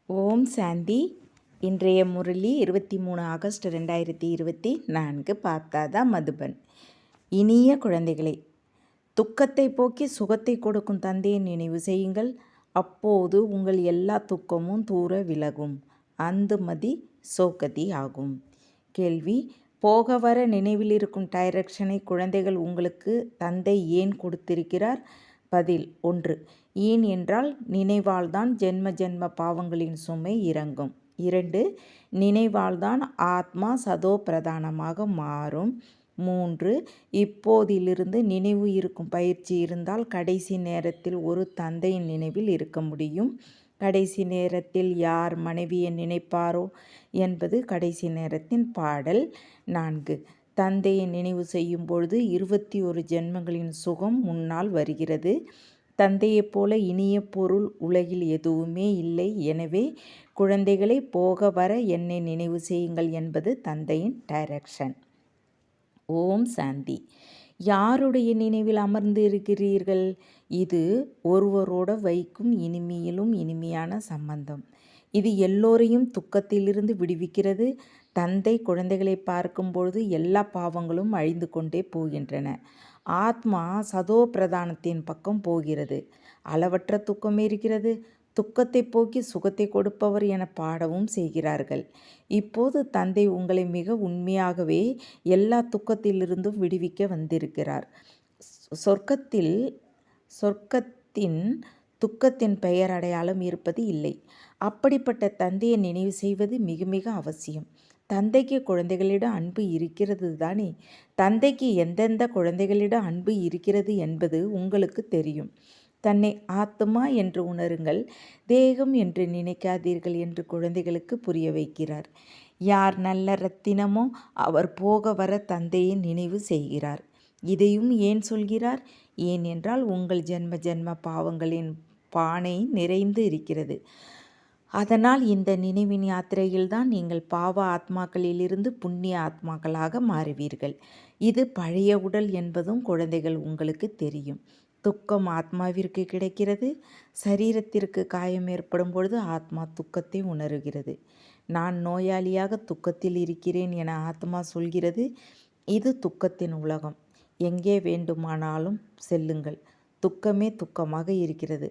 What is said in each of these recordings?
ஓம் சாந்தி. இன்றைய முரளி 23 ஆகஸ்ட் 2024. பார்த்தாதா மதுபன். இனிய குழந்தைகளே, துக்கத்தை போக்கி சுகத்தை கொடுக்கும் தந்தையை நினைவு செய்யுங்கள். அப்போது உங்கள் எல்லா துக்கமும் தூர விலகும். அந்துமதி சோகதி ஆகும். கேள்வி: போக வர நினைவில் இருக்கும் டைரக்ஷனை குழந்தைகள் உங்களுக்கு தந்தை ஏன் கொடுத்திருக்கிறார்? பதில்: 1. ஏன் என்றால் நினைவால்தான் ஜென்ம ஜென்ம பாவங்களின் சுமை இறங்கும். 2. நினைவால்தான் ஆத்மா சதோ பிரதானமாக மாறும். 3. இப்போதிலிருந்து நினைவு இருக்கும் பயிற்சி இருந்தால் கடைசி நேரத்தில் ஒரு தந்தையின் நினைவில் இருக்க முடியும். கடைசி நேரத்தில் யார் மனைவியை நினைப்பாரோ என்பது கடைசி நேரத்தின் பாடல். 4. தந்தையை நினைவு செய்யும் பொழுது 21 ஜென்மங்களின் சுகம் முன்னால் வருகிறது. தந்தையைப் போல இனிய பொருள் உலகில் எதுவுமே இல்லை. எனவே குழந்தைகளை போக வர என்னை நினைவு செய்யுங்கள் என்பது தந்தையின் டைரக்ஷன். ஓம் சாந்தி. யாருடைய நினைவில் அமர்ந்து இருக்கிறீர்கள்? இது ஒருவரோட வைக்கும் இனிமையிலும் இனிமையான சம்பந்தம். இது எல்லோரையும் துக்கத்திலிருந்து விடுவிக்கிறது. தந்தை குழந்தைகளை பார்க்கும்பொழுது எல்லா பாவங்களும் அழிந்து கொண்டே போகின்றன. ஆத்மா சதோ பிரதானத்தின் பக்கம் போகிறது. அளவற்ற துக்கம் இருக்கிறது. துக்கத்தை போக்கி சுகத்தை கொடுப்பவர் என பாடவும் செய்கிறார்கள். இப்போது தந்தை உங்களை மிக உண்மையாகவே எல்லா துக்கத்திலிருந்தும் விடுவிக்க வந்திருக்கிறார். சொர்க்கத்தின் துக்கத்தின் பெயர் அடையாளம் இருப்பது இல்லை. அப்படிப்பட்ட தந்தையை நினைவு செய்வது மிக மிக அவசியம். தந்தைக்கு குழந்தைகளிடம் அன்பு இருக்கிறது தானே? தந்தைக்கு எந்தெந்த குழந்தைகளிடம் அன்பு இருக்கிறது என்பது உங்களுக்கு தெரியும். தன்னை ஆத்மா என்று உணருங்கள், தேகம் என்று நினைக்காதீர்கள் என்று குழந்தைகளுக்கு புரிய வைக்கிறார். யார் நல்ல ரத்தினமோ அவர் போக வர தந்தையை நினைவு செய்கிறார். இதையும் ஏன் சொல்கிறார்? ஏன் என்றால் உங்கள் ஜென்ம ஜென்ம பாவங்களின் பானை நிறைந்து இருக்கிறது. அதனால் இந்த நினைவின் யாத்திரையில்தான் நீங்கள் பாவ ஆத்மாக்களிலிருந்து புண்ணிய ஆத்மாக்களாக மாறுவீர்கள். இது பழைய உடல் என்பதும் குழந்தைகள் உங்களுக்கு தெரியும். துக்கம் ஆத்மாவிற்கு கிடைக்கிறது. சரீரத்திற்கு காயம் ஏற்படும் பொழுது ஆத்மா துக்கத்தை உணர்கிறது. நான் நோயாளியாக துக்கத்தில் இருக்கிறேன் என ஆத்மா சொல்கிறது. இது துக்கத்தின் உலகம். எங்கே வேண்டுமானாலும் செல்லுங்கள், துக்கமே துக்கமாக இருக்கிறது.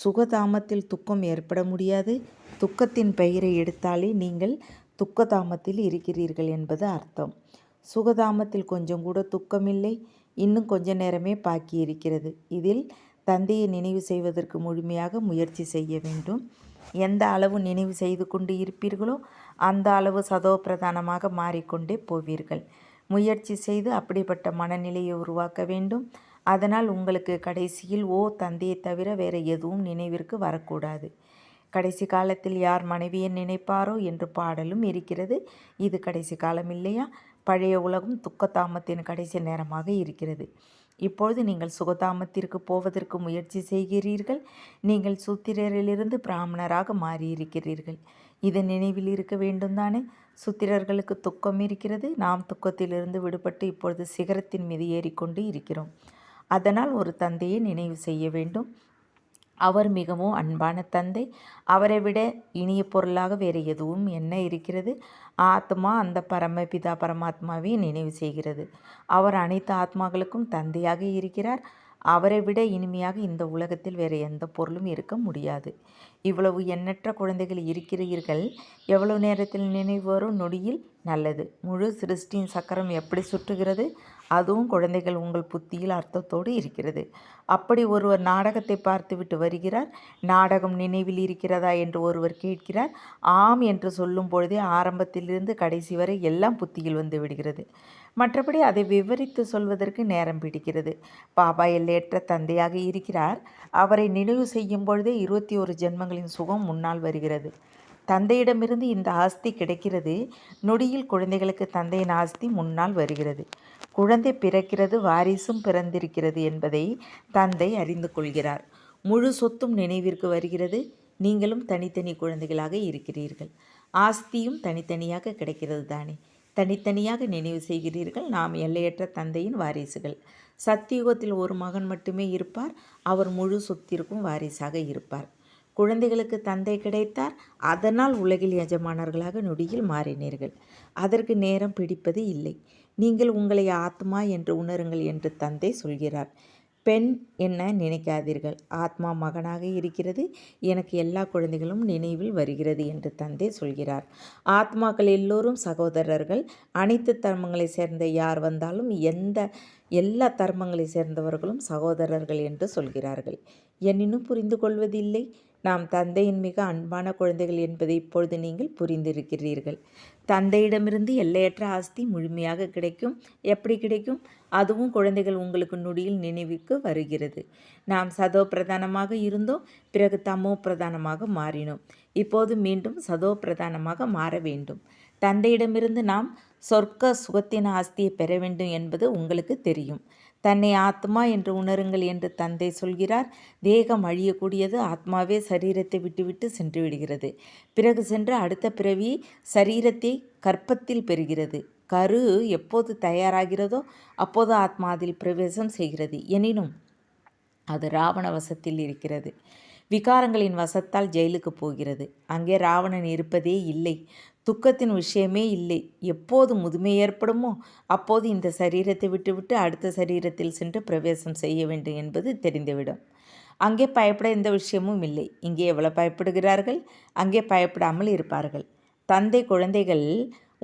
சுகதாமத்தில் துக்கம் ஏற்பட முடியாது. துக்கத்தின் பெயரை எடுத்தாலே நீங்கள் துக்கதாமத்தில் இருக்கிறீர்கள் என்பது அர்த்தம். சுகதாமத்தில் கொஞ்சம் கூட துக்கமில்லை. இன்னும் கொஞ்ச நேரமே பாக்கி இருக்கிறது. இதில் தந்தையை நினைவு செய்வதற்கு முழுமையாக முயற்சி செய்ய வேண்டும். எந்த அளவு நினைவு செய்து கொண்டு இருப்பீர்களோ அந்த அளவு சதோ பிரதானமாக மாறிக்கொண்டே போவீர்கள். முயற்சி செய்து அப்படிப்பட்ட மனநிலையை உருவாக்க வேண்டும். அதனால் உங்களுக்கு கடைசியில் தந்தையை தவிர வேறு எதுவும் நினைவிற்கு வரக்கூடாது. கடைசி காலத்தில் யார் மனைவியை நினைப்பாரோ என்று பாடலும் இருக்கிறது. இது கடைசி காலம் இல்லையா? பழைய உலகம் துக்கதாமத்தின் கடைசி நேரமாக இருக்கிறது. இப்பொழுது நீங்கள் சுகதாமத்திற்கு போவதற்கு முயற்சி செய்கிறீர்கள். நீங்கள் சூத்திரரிலிருந்து பிராமணராக மாறியிருக்கிறீர்கள். இது நினைவில் இருக்க வேண்டும் தானே? சூத்திரர்களுக்கு துக்கம் இருக்கிறது. நாம் துக்கத்திலிருந்து விடுபட்டு இப்பொழுது சிகரத்தின் மீது ஏறிக்கொண்டு இருக்கிறோம். அதனால் ஒரு தந்தையை நினைவு செய்ய வேண்டும். அவர் மிகவும் அன்பான தந்தை. அவரை விட இனிய பொருளாக வேறு எதுவும் என்ன இருக்கிறது? ஆத்மா அந்த பரமபிதா பரமாத்மாவை நினைவு செய்கிறது. அவர் அனைத்து ஆத்மாக்களுக்கும் தந்தையாக இருக்கிறார். அவரை விட இனிமையாக இந்த உலகத்தில் வேறு எந்த பொருளும் இருக்க முடியாது. இவ்வளவு எண்ணற்ற குழந்தைகள் இருக்கிறீர்கள். எவ்வளவு நேரத்தில் நினைவு வரும்? நொடியில். நல்லது. முழு சிருஷ்டியின் சக்கரம் எப்படி சுற்றுகிறது? அதுவும் குழந்தைகள் உங்கள் புத்தியில் அர்த்தத்தோடு இருக்கிறது. அப்படி ஒருவர் நாடகத்தை பார்த்துவிட்டு வருகிறார். நாடகம் நினைவில் இருக்கிறதா என்று ஒருவர் கேட்கிறார். ஆம் என்று சொல்லும் பொழுதே ஆரம்பத்திலிருந்து கடைசி வரை எல்லாம் புத்தியில் வந்து விடுகிறது. மற்றபடி அதை விவரித்து சொல்வதற்கு நேரம் பிடிக்கிறது. பாபா எல்லையற்ற தந்தையாக இருக்கிறார். அவரை நினைவு செய்யும் பொழுதே 21 ஜென்மங்களின் சுகம் முன்னால் வருகிறது. தந்தையிடமிருந்து இந்த ஆஸ்தி கிடைக்கிறது. நொடியில் குழந்தைகளுக்கு தந்தையின் ஆஸ்தி முன்னால் வருகிறது. குழந்தை பிறக்கிறது, வாரிசும் பிறந்திருக்கிறது என்பதை தந்தை அறிந்து கொள்கிறார். முழு சொத்தும் நினைவிற்கு வருகிறது. நீங்களும் தனித்தனி குழந்தைகளாக இருக்கிறீர்கள். ஆஸ்தியும் தனித்தனியாக கிடைக்கிறது தானே? தனித்தனியாக நினைவு செய்கிறீர்கள். நாம் எல்லையற்ற தந்தையின் வாரிசுகள். சத்தியுகத்தில் ஒரு மகன் மட்டுமே இருப்பார். அவர் முழு சொத்திற்கும் வாரிசாக இருப்பார். குழந்தைகளுக்கு தந்தை கிடைத்தார், அதனால் உலகில் எஜமானர்களாக நொடியில் மாறினீர்கள். அதற்கு நேரம் பிடிப்பது இல்லை. நீங்கள் உங்களை ஆத்மா என்று உணருங்கள் என்று தந்தை சொல்கிறார். பெண் என்ன நினைக்காதீர்கள், ஆத்மா மகனாக இருக்கிறது, எனக்கு எல்லா குழந்தைகளும் நினைவில் வருகிறது என்று தந்தை சொல்கிறார். ஆத்மாக்கள் எல்லோரும் சகோதரர்கள். அனைத்து தர்மங்களை சேர்ந்த யார் வந்தாலும் எல்லா தர்மங்களை சேர்ந்தவர்களும் சகோதரர்கள் என்று சொல்கிறார்கள். எனினும் புரிந்து கொள்வதில்லை. நாம் தந்தையின் மிக அன்பான குழந்தைகள் என்பதை இப்பொழுது நீங்கள் புரிந்திருக்கிறீர்கள். தந்தையிடமிருந்து எல்லையற்ற ஆஸ்தி முழுமையாக கிடைக்கும். எப்படி கிடைக்கும்? அதுவும் குழந்தைகள் உங்களுக்கு நொடியில் நினைவுக்கு வருகிறது. நாம் சதோ பிரதானமாக இருந்தோம், பிறகு தமோ பிரதானமாக மாறினோம். இப்போது மீண்டும் சதோ பிரதானமாக மாற வேண்டும். தந்தையிடமிருந்து நாம் சொர்க்க சுகத்தின் ஆஸ்தியை பெற வேண்டும் என்பது உங்களுக்கு தெரியும். தன்னை ஆத்மா என்று உணருங்கள் என்று தந்தை சொல்கிறார். தேகம் அழியக்கூடியது. ஆத்மாவே சரீரத்தை விட்டுவிட்டு சென்று விடுகிறது. பிறகு சென்று அடுத்த பிறவி சரீரத்தை கர்ப்பத்தில் பெறுகிறது. கரு எப்போது தயாராகிறதோ அப்போது ஆத்மா அதில் பிரவேசம் செய்கிறது. எனினும் அது ராவண வசத்தில் இருக்கிறது. விகாரங்களின் வசத்தால் ஜெயிலுக்கு போகிறது. அங்கே ராவணன் இருப்பதே இல்லை. துக்கத்தின் விஷயமே இல்லை. எப்போது முதுமை ஏற்படுமோ அப்போது இந்த சரீரத்தை விட்டுவிட்டு அடுத்த சரீரத்தில் சென்று பிரவேசம் செய்ய வேண்டும் என்பது தெரிந்துவிடும். அங்கே பயப்பட எந்த விஷயமும் இல்லை. இங்கே எவ்வளவு பயப்படுகிறார்கள், அங்கே பயப்படாமல் இருப்பார்கள். தந்தை குழந்தைகள்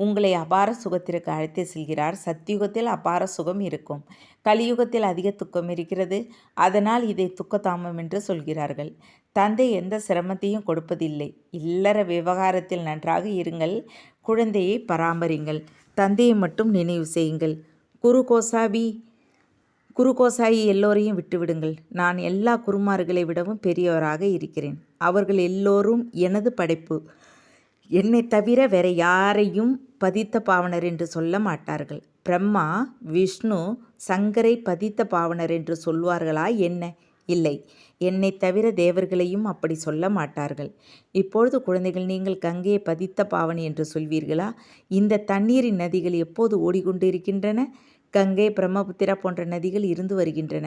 உங்களை அபார சுகத்திற்கு அழைத்து செல்கிறார். சத்தியுகத்தில் அபார சுகம் இருக்கும். கலியுகத்தில் அதிக துக்கம் இருக்கிறது. அதனால் இதை துக்கதாமம் என்று சொல்கிறார்கள். தந்தை எந்த சிரமத்தையும் கொடுப்பதில்லை. இல்லற விவகாரத்தில் நன்றாக இருங்கள். குழந்தையை பராமரிங்கள். தந்தையை மட்டும் நினைவு செய்யுங்கள். குருகோசாயி எல்லோரையும் விட்டுவிடுங்கள். நான் எல்லா குருமார்களை விடவும் பெரியவராக இருக்கிறேன். அவர்கள் எல்லோரும் எனது படைப்பு. என்னை தவிர வேற யாரையும் பதித்த பாவனர் என்று சொல்ல மாட்டார்கள். பிரம்மா, விஷ்ணு, சங்கரை பதித்த பாவனர் என்று சொல்வார்களா என்ன? இல்லை. என்னை தவிர தேவர்களையும் அப்படி சொல்ல மாட்டார்கள். இப்பொழுது குழந்தைகள், நீங்கள் கங்கையை பதித்த பாவனி என்று சொல்வீர்களா? இந்த தண்ணீரின் நதிகள் எப்போது ஓடிக்கொண்டிருக்கின்றன? கங்கை, பிரம்மபுத்திரா போன்ற நதிகள் இருந்து வருகின்றன.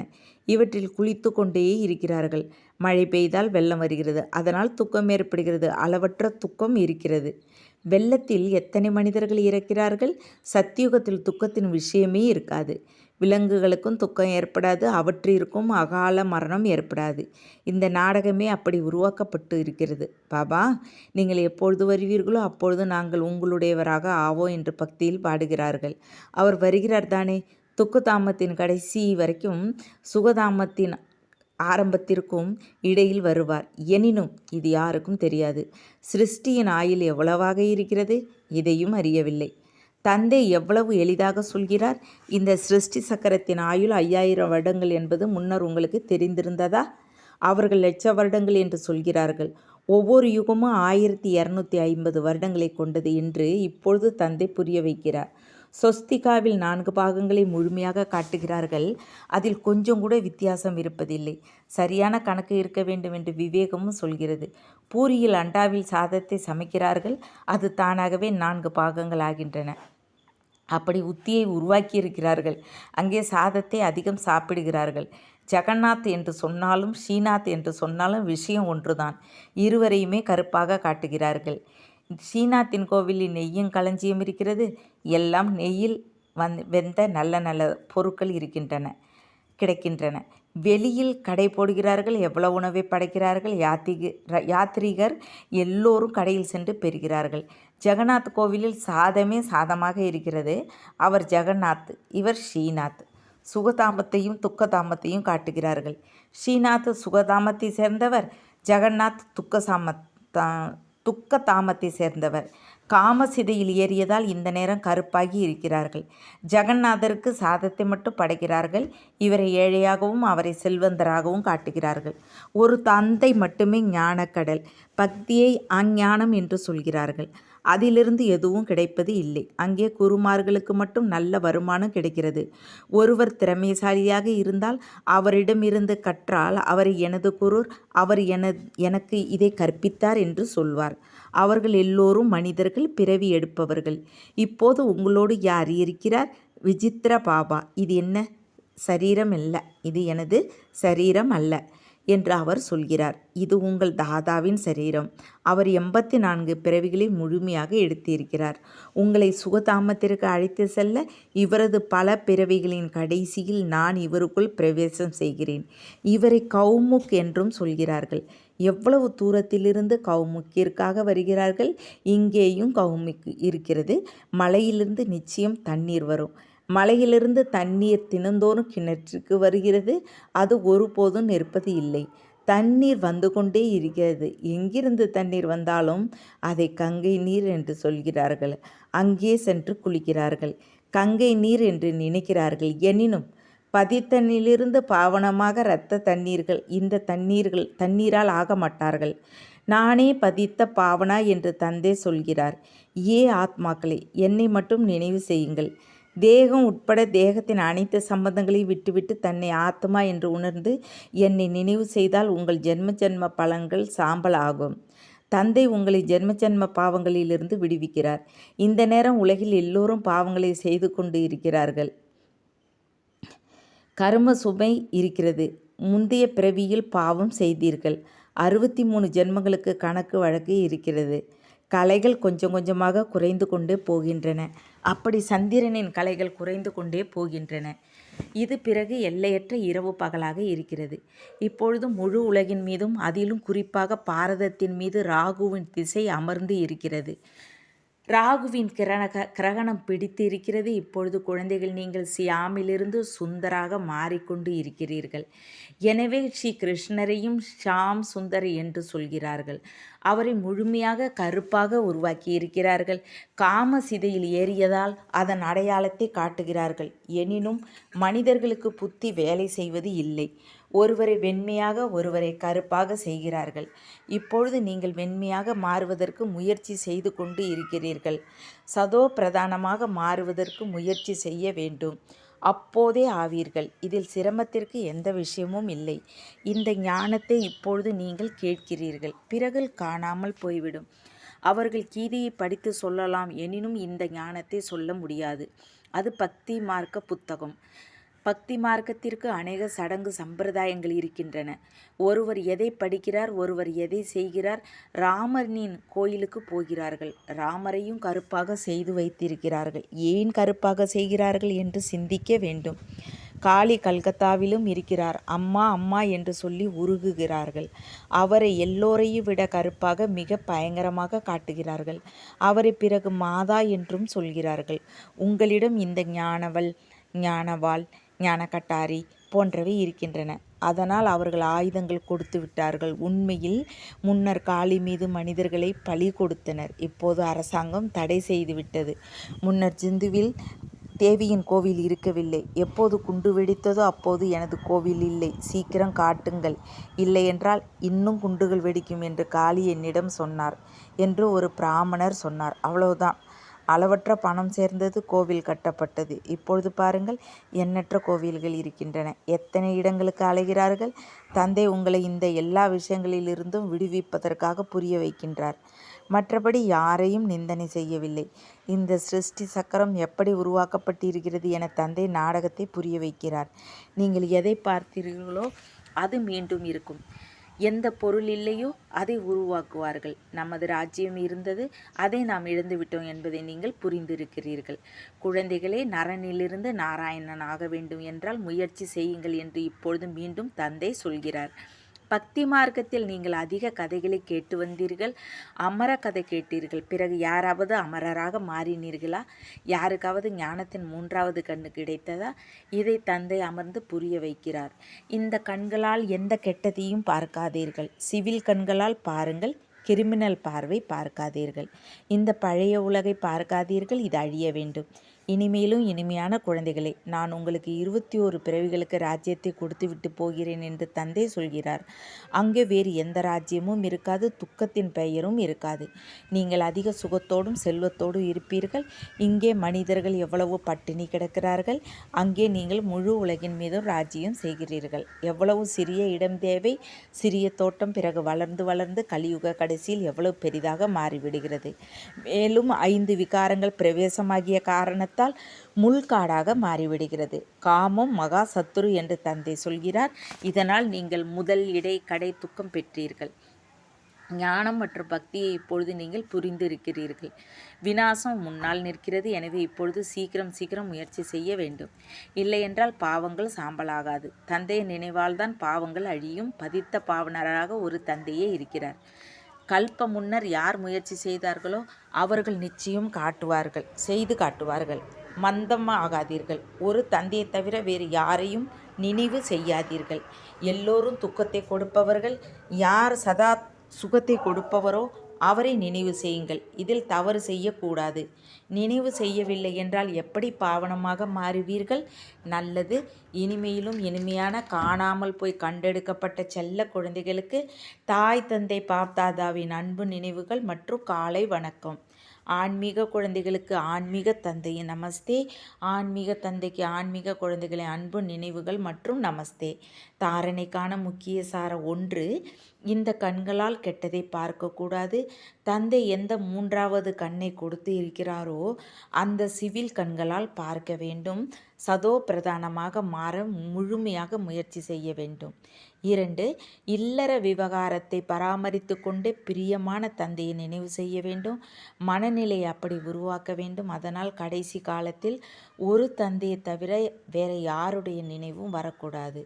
இவற்றில் குளித்து கொண்டே இருக்கிறார்கள். மழை பெய்தால் வெள்ளம் வருகிறது. அதனால் துக்கம் ஏற்படுகிறது. அளவற்ற துக்கம் இருக்கிறது. வெள்ளத்தில் எத்தனை மனிதர்கள் இறக்கிறார்கள்? சத்தியுகத்தில் துக்கத்தின் விஷயமே இருக்காது. விலங்குகளுக்கும் துக்கம் ஏற்படாது. அவற்றிற்கும் அகால மரணம் ஏற்படாது. இந்த நாடகமே அப்படி உருவாக்கப்பட்டு இருக்கிறது. பாபா, நீங்கள் எப்பொழுது வருவீர்களோ அப்பொழுது நாங்கள் உங்களுடையவராக ஆவோம் என்று பக்தியில் பாடுகிறார்கள். அவர் வருகிறார் தானே. துக்கதாமத்தின் கடைசி வரைக்கும் சுகதாமத்தின் ஆரம்பத்திற்கும் இடையில் வருவார். எனினும் இது யாருக்கும் தெரியாது. சிருஷ்டியின் ஆயுள் எவ்வளவாக இருக்கிறது, இதையும் அறியவில்லை. தந்தை எவ்வளவு எளிதாக சொல்கிறார். இந்த சிருஷ்டி சக்கரத்தின் ஆயுள் 5000 வருடங்கள் என்பது முன்னர் உங்களுக்கு தெரிந்திருந்ததா? அவர்கள் லட்ச வருடங்கள் என்று சொல்கிறார்கள். ஒவ்வொரு யுகமும் 1250 வருடங்களை கொண்டது என்று இப்பொழுது தந்தை புரிய வைக்கிறார். சொஸ்திகாவில் 4 பாகங்களை முழுமையாக காட்டுகிறார்கள். அதில் கொஞ்சம் கூட வித்தியாசம் இருப்பதில்லை. சரியான கணக்கு இருக்க வேண்டும் என்று விவேகமும் சொல்கிறது. பூரியில் அண்டாவில் சாதத்தை சமைக்கிறார்கள். அது தானாகவே 4 பாகங்கள் ஆகின்றன. அப்படி உத்தியை உருவாக்கியிருக்கிறார்கள். அங்கே சாதத்தை அதிகம் சாப்பிடுகிறார்கள். ஜெகநாத் என்று சொன்னாலும் ஸ்ரீநாத் என்று சொன்னாலும் விஷயம் ஒன்றுதான். இருவரையுமே கருப்பாக காட்டுகிறார்கள். ஸ்ரீநாத்தின் கோவிலில் நெய்யும் களஞ்சியம் இருக்கிறது. எல்லாம் நெய்யில் வெந்த நல்ல நல்ல பொருட்கள் கிடைக்கின்றன. வெளியில் கடை போடுகிறார்கள். எவ்வளவு உணவை படைக்கிறார்கள். யாத்ரீகர் எல்லோரும் கடையில் சென்று பெறுகிறார்கள். ஜெகநாத் கோவிலில் சாதமே சாதமாக இருக்கிறது. அவர் ஜெகநாத், இவர் ஸ்ரீநாத். சுகதாமத்தையும் துக்கதாமத்தையும் காட்டுகிறார்கள். ஸ்ரீநாத் சுகதாமத்தை சேர்ந்தவர், ஜெகநாத் துக்கதாமத்தை சேர்ந்தவர். காமசிதையில் ஏறியதால் இந்த நேரம் கருப்பாகி இருக்கிறார்கள். ஜெகநாதருக்கு சாதத்தை மட்டும் படைக்கிறார்கள். இவரை ஏழையாகவும் அவரை செல்வந்தராகவும் காட்டுகிறார்கள். ஒரு தந்தை மட்டுமே ஞானக்கடல். பக்தியை அஞ்ஞானம் என்று சொல்கிறார்கள். அதிலிருந்து எதுவும் கிடைப்பது இல்லை. அங்கே குருமார்களுக்கு மட்டும் நல்ல வருமானம் கிடைக்கிறது. ஒருவர் திறமைசாலியாக இருந்தால் அவரிடமிருந்து கற்றால் அவரை எனது குரு, அவர் எனக்கு இதை கற்பித்தார் என்று சொல்வார். அவர்கள் எல்லோரும் மனிதர்கள், பிறவி எடுப்பவர்கள். இப்போது உங்களோடு யார் இருக்கிறார்? விசித்திர பாபா. இது என்ன சரீரம் அல்ல. இது எனது சரீரம் அல்ல. என்று அவர் சொல்கிறார். இது உங்கள் தாதாவின் சரீரம். அவர் 84 பிறவிகளை முழுமையாக எடுத்திருக்கிறார். உங்களை சுகதாமத்திற்கு அழைத்து செல்ல இவரது பல பிறவிகளின் கடைசியில் நான் இவருக்குள் பிரவேசம் செய்கிறேன். இவரை கௌமுக் என்றும் சொல்கிறார்கள். எவ்வளவு தூரத்திலிருந்து கௌமுக்கிற்காக வருகிறார்கள். இங்கேயும் கௌமுக் இருக்கிறது. மலையிலிருந்து நிச்சயம் தண்ணீர் வரும். மலையிலிருந்து தண்ணீர் தினந்தோறும் கிணற்றுக்கு வருகிறது. அது ஒருபோதும் நிற்பது இல்லை. தண்ணீர் வந்து கொண்டே இருக்கிறது. எங்கிருந்து தண்ணீர் வந்தாலும் அதை கங்கை நீர் என்று சொல்கிறார்கள். அங்கே சென்று குளிக்கிறார்கள். கங்கை நீர் என்று நினைக்கிறார்கள். எனினும் பதித்தண்ணிலிருந்து பாவனமாக இரத்த தண்ணீர்கள் இந்த தண்ணீரால் ஆக மாட்டார்கள். நானே பதித்த பாவனா என்று தந்தை சொல்கிறார். ஆத்மாக்களே, என்னை மட்டும் நினைவு செய்யுங்கள். தேகம் உட்பட தேகத்தின் அனைத்து சம்பந்தங்களையும் விட்டுவிட்டு தன்னை ஆத்மா என்று உணர்ந்து என்னை நினைவு செய்தால் உங்கள் ஜென்ம ஜென்ம பலன்கள் சாம்பல் ஆகும். தந்தை உங்களை ஜென்ம ஜென்ம பாவங்களிலிருந்து விடுவிக்கிறார். இந்த நேரம் உலகில் எல்லோரும் பாவங்களை செய்து கொண்டு இருக்கிறார்கள். கர்ம சுமை இருக்கிறது. முந்தைய பிறவியில் பாவம் செய்தீர்கள். 63 ஜென்மங்களுக்கு கணக்கு வழக்கு இருக்கிறது. கலைகள் கொஞ்சம் கொஞ்சமாக குறைந்து கொண்டே போகின்றன. அப்படி சந்திரனின் கலைகள் குறைந்து கொண்டே போகின்றன. இது பிறகு எல்லையற்ற இரவு பகலாக இருக்கிறது. இப்பொழுது முழு உலகின் மீதும் அதிலும் குறிப்பாக பாரதத்தின் மீது ராகுவின் திசை அமர்ந்து இருக்கிறது. ராகுவின் கிரகணம் பிடித்து இருக்கிறது. இப்பொழுது குழந்தைகள், நீங்கள் சியாமிலிருந்து சுந்தராக மாறிக்கொண்டு இருக்கிறீர்கள். எனவே ஸ்ரீ கிருஷ்ணரையும் ஷாம் சுந்தர் என்று சொல்கிறார்கள். அவரை முழுமையாக கருப்பாக உருவாக்கி இருக்கிறார்கள். காம சிதையில் ஏறியதால் அதன் அடையாளத்தை காட்டுகிறார்கள். எனினும் மனிதர்களுக்கு புத்தி வேலை செய்வது இல்லை. ஒருவரை வெண்மையாக ஒருவரை கருப்பாக செய்கிறார்கள். இப்பொழுது நீங்கள் வெண்மையாக மாறுவதற்கு முயற்சி செய்து கொண்டு இருக்கிறீர்கள். சதோ பிரதானமாக மாறுவதற்கு முயற்சி செய்ய வேண்டும். அப்போதே ஆவீர்கள். இதில் சிரமத்திற்கு எந்த விஷயமும் இல்லை. இந்த ஞானத்தை இப்பொழுது நீங்கள் கேட்கிறீர்கள். பிறகு காணாமல் போய்விடும். அவர்கள் கீதையை படித்து சொல்லலாம். எனினும் இந்த ஞானத்தை சொல்ல முடியாது. அது பக்தி மார்க்க புத்தகம். பக்தி மார்க்கத்திற்கு அநேக சடங்கு சம்பிரதாயங்கள் இருக்கின்றன. ஒருவர் எதை படிக்கிறார், ஒருவர் எதை செய்கிறார். ராமனின் கோயிலுக்கு போகிறார்கள். ராமரையும் கருப்பாக செய்து வைத்திருக்கிறார்கள். ஏன் கருப்பாக செய்கிறார்கள் என்று சிந்திக்க வேண்டும். காளி கல்கத்தாவிலும் இருக்கிறார். அம்மா அம்மா என்று சொல்லி உருகுகிறார்கள். அவரை எல்லோரையும் விட கருப்பாக மிக பயங்கரமாக காட்டுகிறார்கள். அவரை பிறகு மாதா என்றும் சொல்கிறார்கள். உங்களிடம் இந்த ஞானவாள், ஞானக்கட்டாரி போன்றவை இருக்கின்றன. அதனால் அவர்கள் ஆயுதங்கள் கொடுத்து விட்டார்கள். உண்மையில் முன்னர் காளி மீது மனிதர்களை பலி கொடுத்தனர். இப்போது அரசாங்கம் தடை செய்துவிட்டது. முன்னர் ஜிந்துவில் தேவியின் கோவில் இருக்கவில்லை. எப்போது குண்டு வெடித்ததோ அப்போது எனது கோவில் இல்லை. சீக்கிரம் காட்டுங்கள், இல்லையென்றால் இன்னும் குண்டுகள் வெடிக்கும் என்று காளி என்னிடம் சொன்னார் என்று ஒரு பிராமணர் சொன்னார். அவ்வளவுதான். அளவற்ற பணம் சேர்ந்தது. கோவில் கட்டப்பட்டது. இப்பொழுது பாருங்கள், எண்ணற்ற கோவில்கள் இருக்கின்றன. எத்தனை இடங்களுக்கு அலைகிறார்கள். தந்தை உங்களை இந்த எல்லா விஷயங்களிலிருந்தும் விடுவிப்பதற்காக புரிய வைக்கின்றார். மற்றபடி யாரையும் நிந்தனை செய்யவில்லை. இந்த சிருஷ்டி சக்கரம் எப்படி உருவாக்கப்பட்டிருக்கிறது என தந்தை நாடகத்தை புரிய வைக்கிறார். நீங்கள் எதை பார்த்தீர்களோ அது மீண்டும் இருக்கும். எந்த பொருள் இல்லையோ அதை உருவாக்குவார்கள். நமது ராஜ்யம் இருந்தது, அதை நாம் இழந்துவிட்டோம் என்பதை நீங்கள் புரிந்திருக்கிறீர்கள். குழந்தைகளே, நரனிலிருந்து நாராயணன் ஆக வேண்டும் என்றால் முயற்சி செய்யுங்கள் என்று இப்பொழுது மீண்டும் தந்தை சொல்கிறார். பக்தி மார்க்கத்தில் நீங்கள் அதிக கதைகளை கேட்டு வந்தீர்கள். அமர கதை கேட்டீர்கள். பிறகு யாராவது அமரராக மாறினீர்களா? யாருக்காவது ஞானத்தின் 3வது கண்ணு கிடைத்ததா? இதை தந்தை அமர்ந்து புரிய வைக்கிறார். இந்த கண்களால் எந்த கெட்டதையும் பார்க்காதீர்கள். சிவில் கண்களால் பாருங்கள். கிரிமினல் பார்வை பார்க்காதீர்கள். இந்த பழைய உலகை பார்க்காதீர்கள். இது அழிய வேண்டும். இனிமேலும் இனிமையான குழந்தைகளே, நான் உங்களுக்கு 21 பிறவிகளுக்கு ராஜ்யத்தை கொடுத்து விட்டு போகிறேன் என்று தந்தை சொல்கிறார். அங்கே வேறு எந்த ராஜ்யமும் இருக்காது. துக்கத்தின் பெயரும் இருக்காது. நீங்கள் அதிக சுகத்தோடும் செல்வத்தோடும் இருப்பீர்கள். இங்கே மனிதர்கள் எவ்வளவு பட்டினி கிடக்கிறார்கள். அங்கே நீங்கள் முழு உலகின் மீதும் ராஜ்யம் செய்கிறீர்கள். எவ்வளவு சிறிய இடம் தேவை. சிறிய தோட்டம் பிறகு வளர்ந்து வளர்ந்து கலியுக கடைசியில் எவ்வளவு பெரிதாக மாறிவிடுகிறது. மேலும் 5 விகாரங்கள் பிரவேசமாகிய காரணத்தால் ஆரம்பித்தால் முள்காடாக மாறிவிடுகிறது. காமம் மகா சத்துரு என்று தந்தை சொல்கிறார். இதனால் நீங்கள் முதல் இடை கடை துக்கம் பெற்றீர்கள். ஞானம் மற்றும் பக்தியை இப்பொழுது நீங்கள் புரிந்திருக்கிறீர்கள். விநாசம் முன்னால் நிற்கிறது. எனவே இப்பொழுது சீக்கிரம் முயற்சி செய்ய வேண்டும். இல்லையென்றால் பாவங்கள் சாம்பலாகாது. தந்தைய நினைவால் தான் பாவங்கள் அழியும். பதித்த பாவனராக ஒரு தந்தையே இருக்கிறார். கல்ப முன்னர் யார் முயற்சி செய்தார்களோ அவர்கள் நிச்சயம் செய்து காட்டுவார்கள். மந்தம் ஆகாதீர்கள். ஒரு தந்தையை தவிர வேறு யாரையும் நினைவு செய்யாதீர்கள். எல்லோரும் துக்கத்தை கொடுப்பவர்கள். யார் சதா சுகத்தை கொடுப்பவரோ அவரை நினைவு செய்யுங்கள். இதில் தவறு செய்யக்கூடாது. நினைவு செய்யவில்லை என்றால் எப்படி பாவனமாக மாறுவீர்கள்? நல்லது. இனிமையிலும் இனிமையான காணாமல் போய் கண்டெடுக்கப்பட்ட செல்ல குழந்தைகளுக்கு தாய் தந்தை பாப்தாதாவின் அன்பு நினைவுகள் மற்றும் காலை வணக்கம். ஆன்மீக குழந்தைகளுக்கு ஆன்மீக தந்தையின் நமஸ்தே. ஆன்மீக தந்தைக்கு ஆன்மீக குழந்தைகளின் அன்பு நினைவுகள் மற்றும் நமஸ்தே. தாரணைக்கான முக்கிய சார 1. இந்த கண்களால் கெட்டதை பார்க்கக்கூடாது. தந்தை எந்த 3வது கண்ணை கொடுத்து இருக்கிறாரோ அந்த சிவில் கண்களால் பார்க்க வேண்டும். சதோ பிரதானமாக மாற முழுமையாக முயற்சி செய்ய வேண்டும். 2. இல்லற விவகாரத்தை பராமரித்து கொண்டே பிரியமான தந்தையை நினைவு செய்ய வேண்டும். மனநிலை அப்படி உருவாக்க வேண்டும். அதனால் கடைசி காலத்தில் ஒரு தந்தையை தவிர வேற யாருடைய நினைவும் வரக்கூடாது.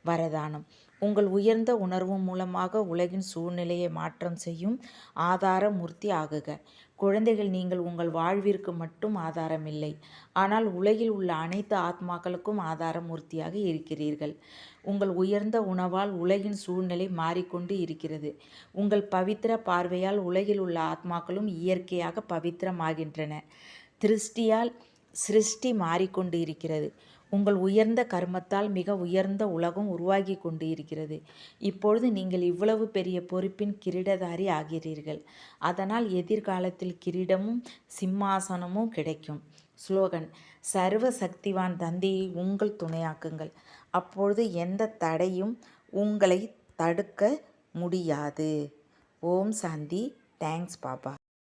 வரதானம். உங்கள் உயர்ந்த உணர்வு மூலமாக உலகின் சூழ்நிலையை மாற்றம் செய்யும் ஆதார மூர்த்தி ஆகுக. குழந்தைகள், நீங்கள் உங்கள் வாழ்விற்கு மட்டும் ஆதாரமில்லை, ஆனால் உலகில் உள்ள அனைத்து ஆத்மாக்களுக்கும் ஆதார மூர்த்தியாக இருக்கிறீர்கள். உங்கள் உயர்ந்த உணவால் உலகின் சூழ்நிலை மாறிக்கொண்டு இருக்கிறது. உங்கள் பவித்திர பார்வையால் உலகில் உள்ள ஆத்மாக்களும் இயற்கையாக பவித்திரமாகின்றன. திருஷ்டியால் சிருஷ்டி மாறிக்கொண்டு இருக்கிறது. உங்கள் உயர்ந்த கர்மத்தால் மிக உயர்ந்த உலகம் உருவாகி கொண்டு இருக்கிறது. இப்பொழுது நீங்கள் இவ்வளவு பெரிய பொறுப்பின் கிரீடதாரி ஆகிறீர்கள். அதனால் எதிர்காலத்தில் கிரீடமும் சிம்மாசனமும் கிடைக்கும். ஸ்லோகன்: சர்வ சக்திவான் தந்தையை உங்கள் துணையாக்குங்கள். அப்பொழுது எந்த தடையும் உங்களை தடுக்க முடியாது. ஓம் சாந்தி. தேங்க்ஸ் பாபா.